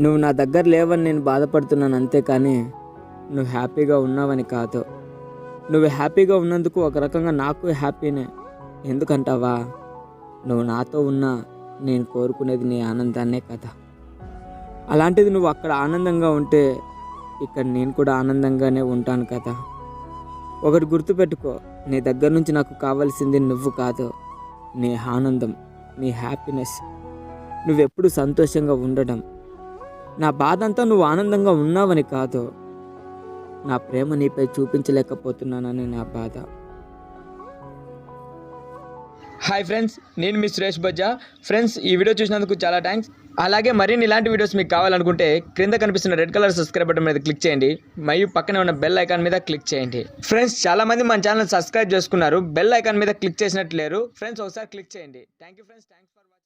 నువ్వు నా దగ్గర లేవని నేను బాధపడుతున్నాను అంతే, కానీ నువ్వు హ్యాపీగా ఉన్నావని కాదు. నువ్వు హ్యాపీగా ఉన్నందుకు ఒక రకంగా నాకు హ్యాపీనే. ఎందుకంటావా, నువ్వు నాతో ఉన్నా నేను కోరుకునేది నీ ఆనందాన్నే కదా. అలాంటిది నువ్వు అక్కడ ఆనందంగా ఉంటే ఇక్కడ నేను కూడా ఆనందంగానే ఉంటాను కదా. ఒకటి గుర్తుపెట్టుకో, నీ దగ్గర నుంచి నాకు కావాల్సింది నువ్వు కాదు, నీ ఆనందం, నీ హ్యాపీనెస్. నువ్వెప్పుడు సంతోషంగా ఉండడం. నా బాధ అంతా నువ్వు ఆనందంగా ఉన్నావని కాదు, నా ప్రేమ నీపై చూపించలేకపోతున్నానని నా బాధ. హాయ్ ఫ్రెండ్స్, నేను మీ సురేష్ బజ్జా. ఫ్రెండ్స్, ఈ వీడియో చూసినందుకు చాలా థ్యాంక్స్. అలాగే మరిన్ని ఇలాంటి వీడియోస్ మీకు కావాలనుకుంటే క్రింద కనిపిస్తున్న రెడ్ కలర్ సబ్స్క్రైబ్ బటన్ మీద క్లిక్ చేయండి, మరియు పక్కనే ఉన్న బెల్ ఐకాన్ మీద క్లిక్ చేయండి. ఫ్రెండ్స్, చాలామంది మన ఛానల్ సబ్స్క్రైబ్ చేసుకున్నారు, బెల్ ఐకాన్ మీద క్లిక్ చేసినట్టు లేరు. ఫ్రెండ్స్, ఒకసారి క్లిక్ చేయండి. Thank you friends, thanks for watching.